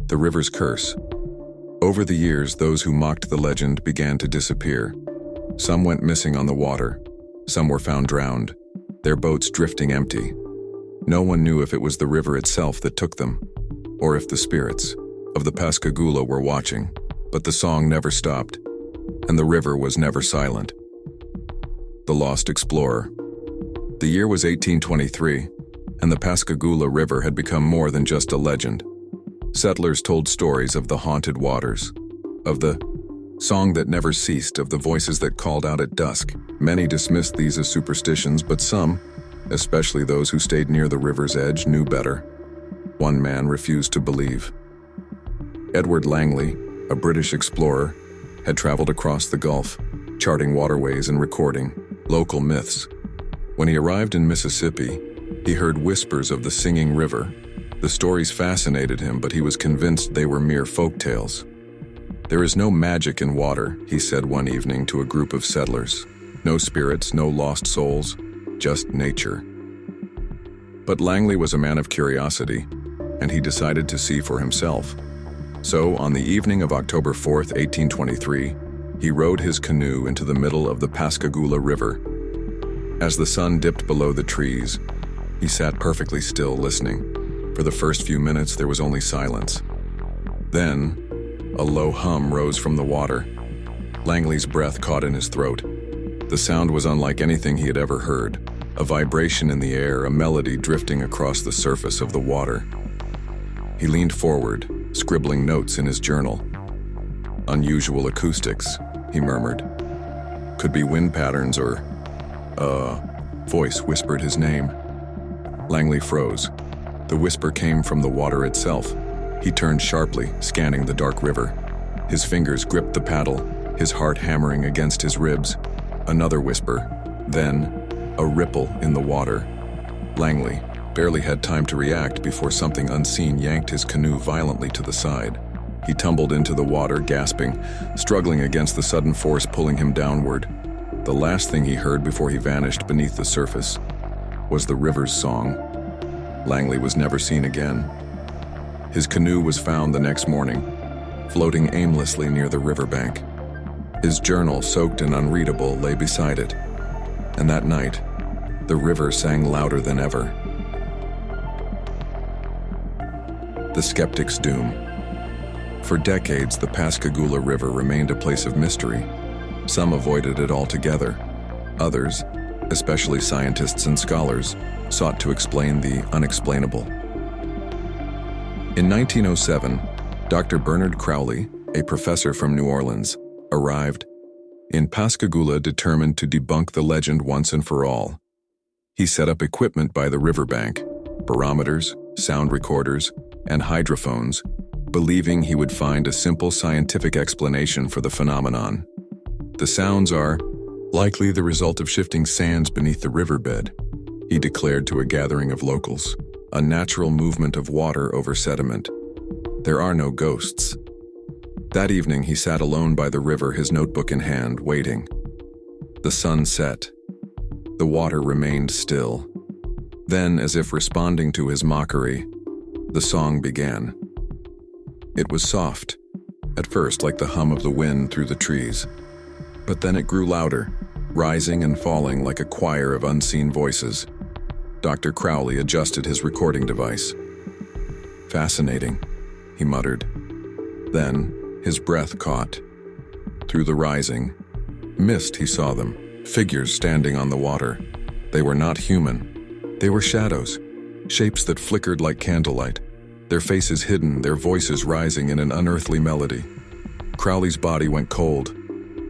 The river's curse. Over the years, those who mocked the legend began to disappear. Some went missing on the water. Some were found drowned, their boats drifting empty. No one knew if it was the river itself that took them, or if the spirits of the Pascagoula were watching. But the song never stopped, and the river was never silent. The Lost Explorer. The year was 1823, and the Pascagoula River had become more than just a legend. Settlers told stories of the haunted waters, of the song that never ceased, of the voices that called out at dusk. Many dismissed these as superstitions, but some, especially those who stayed near the river's edge, knew better. One man refused to believe. Edward Langley, a British explorer, had traveled across the Gulf, charting waterways and recording local myths. When he arrived in Mississippi, he heard whispers of the singing river. The stories fascinated him, but he was convinced they were mere folk tales. "There is no magic in water," he said one evening to a group of settlers. "No spirits, no lost souls, just nature." But Langley was a man of curiosity, and he decided to see for himself. So, on the evening of October 4th, 1823, he rowed his canoe into the middle of the Pascagoula River. As the sun dipped below the trees, he sat perfectly still, listening. For the first few minutes, there was only silence. Then, a low hum rose from the water. Langley's breath caught in his throat. The sound was unlike anything he had ever heard. A vibration in the air, a melody drifting across the surface of the water. He leaned forward, scribbling notes in his journal. "Unusual acoustics," he murmured. "Could be wind patterns or..." A voice whispered his name. Langley froze. The whisper came from the water itself. He turned sharply, scanning the dark river. His fingers gripped the paddle, his heart hammering against his ribs. Another whisper, then a ripple in the water. Langley barely had time to react before something unseen yanked his canoe violently to the side. He tumbled into the water, gasping, struggling against the sudden force pulling him downward. The last thing he heard before he vanished beneath the surface was the river's song. Langley was never seen again. His canoe was found the next morning, floating aimlessly near the riverbank. His journal, soaked and unreadable, lay beside it. And that night, the river sang louder than ever. The skeptic's doom. For decades, the Pascagoula River remained a place of mystery. Some avoided it altogether. Others, especially scientists and scholars, sought to explain the unexplainable. In 1907, Dr. Bernard Crowley, a professor from New Orleans, arrived in Pascagoula determined to debunk the legend once and for all. He set up equipment by the riverbank, barometers, sound recorders, and hydrophones, believing he would find a simple scientific explanation for the phenomenon. "The sounds are likely the result of shifting sands beneath the riverbed," he declared to a gathering of locals, "a natural movement of water over sediment. There are no ghosts." That evening he sat alone by the river, his notebook in hand, waiting. The sun set. The water remained still. Then, as if responding to his mockery, the song began. It was soft, at first like the hum of the wind through the trees. But then it grew louder, rising and falling like a choir of unseen voices. Dr. Crowley adjusted his recording device. "Fascinating," he muttered. Then, his breath caught. Through the rising mist, he saw them, figures standing on the water. They were not human. They were shadows, shapes that flickered like candlelight, their faces hidden, their voices rising in an unearthly melody. Crowley's body went cold.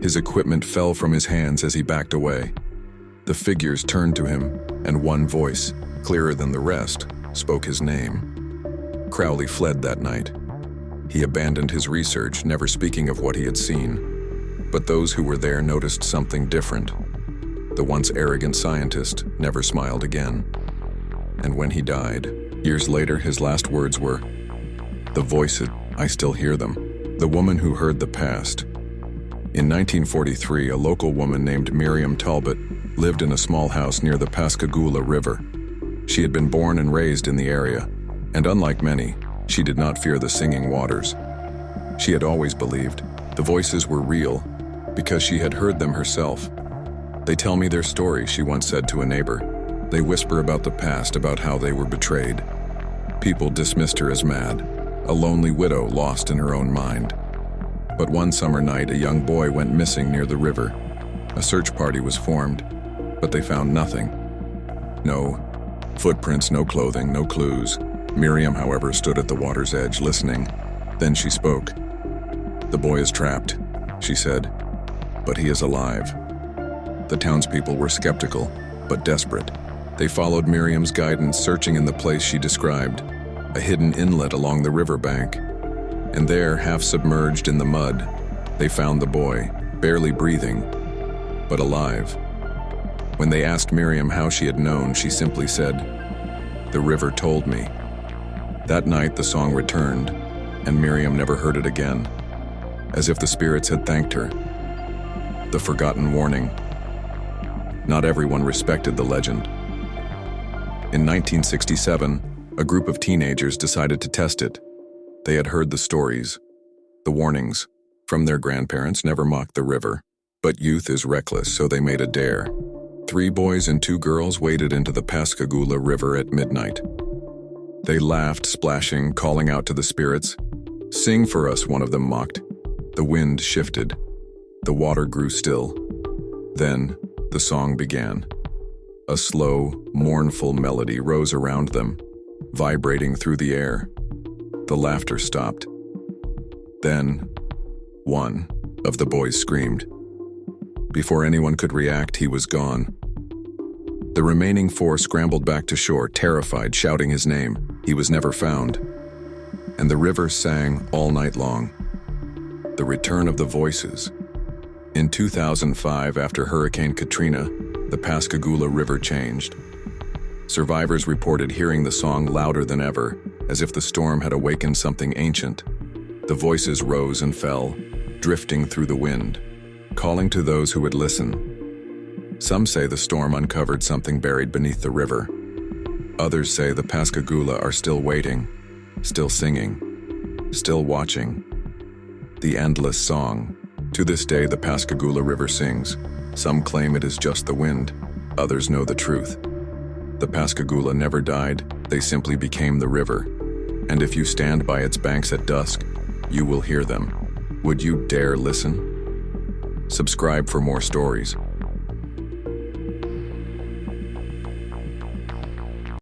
His equipment fell from his hands as he backed away. The figures turned to him, and one voice, clearer than the rest, spoke his name. Crowley fled that night. He abandoned his research, never speaking of what he had seen. But those who were there noticed something different. The once arrogant scientist never smiled again. And when he died, years later, his last words were, "The voices, I still hear them." The woman who heard the past. In 1943, a local woman named Miriam Talbot lived in a small house near the Pascagoula River. She had been born and raised in the area, and unlike many, She did not fear the singing waters. She had always believed the voices were real because she had heard them herself. "They tell me their story," she once said to a neighbor. "They whisper about the past, about how they were betrayed." People dismissed her as mad, a lonely widow lost in her own mind. But one summer night, a young boy went missing near the river. A search party was formed, but they found nothing. No footprints, no clothing, no clues. Miriam, however, stood at the water's edge, listening. Then she spoke. "The boy is trapped," she said, "but he is alive." The townspeople were skeptical, but desperate. They followed Miriam's guidance, searching in the place she described, a hidden inlet along the riverbank. And there, half submerged in the mud, they found the boy, barely breathing, but alive. When they asked Miriam how she had known, she simply said, "The river told me." That night the song returned, and Miriam never heard it again, as if the spirits had thanked her. The forgotten warning. Not everyone respected the legend. In 1967, a group of teenagers decided to test it. They had heard the stories, the warnings, from their grandparents, never mock the river. But youth is reckless, so they made a dare. 3 boys and 2 girls waded into the Pascagoula River at midnight. They laughed, splashing, calling out to the spirits. "Sing for us," one of them mocked. The wind shifted. The water grew still. Then, the song began. A slow, mournful melody rose around them, vibrating through the air. The laughter stopped. Then, one of the boys screamed. Before anyone could react, he was gone. The remaining 4 scrambled back to shore, terrified, shouting his name. He was never found. And the river sang all night long. The return of the voices. In 2005, after Hurricane Katrina, the Pascagoula River changed. Survivors reported hearing the song louder than ever, as if the storm had awakened something ancient. The voices rose and fell, drifting through the wind, calling to those who would listen. Some say the storm uncovered something buried beneath the river. Others say the Pascagoula are still waiting, still singing, still watching. The endless song. To this day, the Pascagoula River sings. Some claim it is just the wind. Others know the truth. The Pascagoula never died, they simply became the river. And if you stand by its banks at dusk, you will hear them. Would you dare listen? Subscribe for more stories.